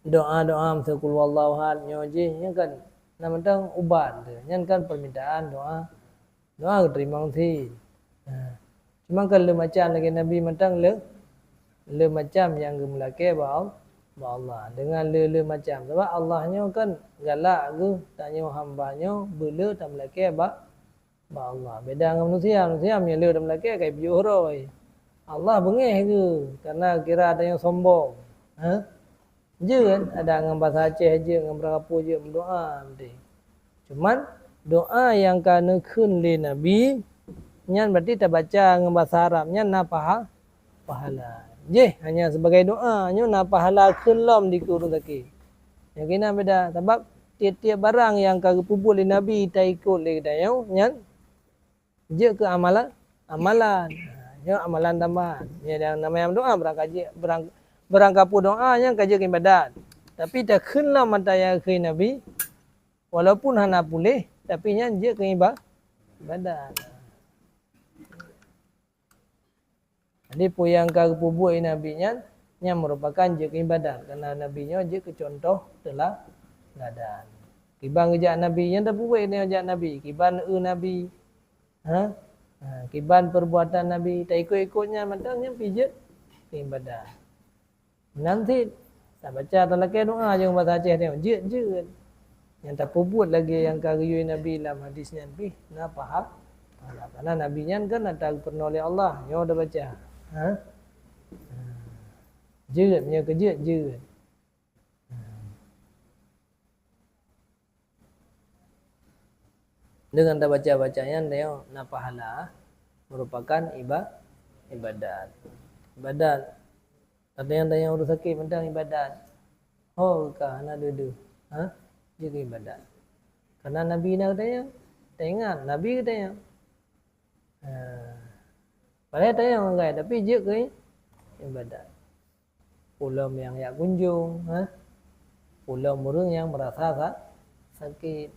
doa-doa masa kul wallahu ahad nyoje nya kan nama tang ubat tu. Nya kan permintaan doa. Doa terima si. Cuma kalau macam lagi Nabi matang le macam yang gemlake ba Allah dengan le macam sebab Allahnya kan galak ke tanya hamba-Nya bela tak melake ba Allah. Beda dengan manusia punya le tak melake kai biu roi. Allah bengih ke karena kira ada yang sombong. Je kan ada dengan bahasa Aceh je dengan berapa je berdoa nanti. Cuman doa yang kana khun le Nabi nyan berarti tak baca dengan bahasa Arabnya na pahala. Je hanya sebagai doa nyo na pahala khun lom di kurun taki. Yang kena beda sebab tiap-tiap barang yang kagak pupul le Nabi tak ikut le dayo nyan je ke amalan nyo amalan tambahan. Ya yang namanya doa berangkapu doa yang kerja ibadat. Tapi tak khunlah mata yang ke Nabi walaupun hana boleh tapi nya je ke ibadat. Jadi yang kagak buat Nabi nya merupakan je ke ibadat karena Nabi nya je ke contoh telah ladan. Kiban kerja Nabi nya dah buat ni kerja Nabi, kiban Nabi. Kiban perbuatan Nabi tak ikut-ikutnya matangnya pijat ke ibadat. Nanti tak baca tak lagi doa je bahasa Aceh tengok je yang tak buat lagi yang kaguyui Nabi dalam hadisnya Nabi na faham karena Nabi nya kan ada pernah oleh Allah nyo dah baca je punya kerja je dengan tak baca-bacanya tengok na pahala merupakan ibadat ada yang urus sakit tentang ibadat. Oh kah nak duduk. Jadi ibadat. Karena Nabi nak tanya. Tengok Nabi katanya. Padahal tanya orang lain tapi je ke ibadat. Pulau yang kunjung, pulau murung yang merasa sakit.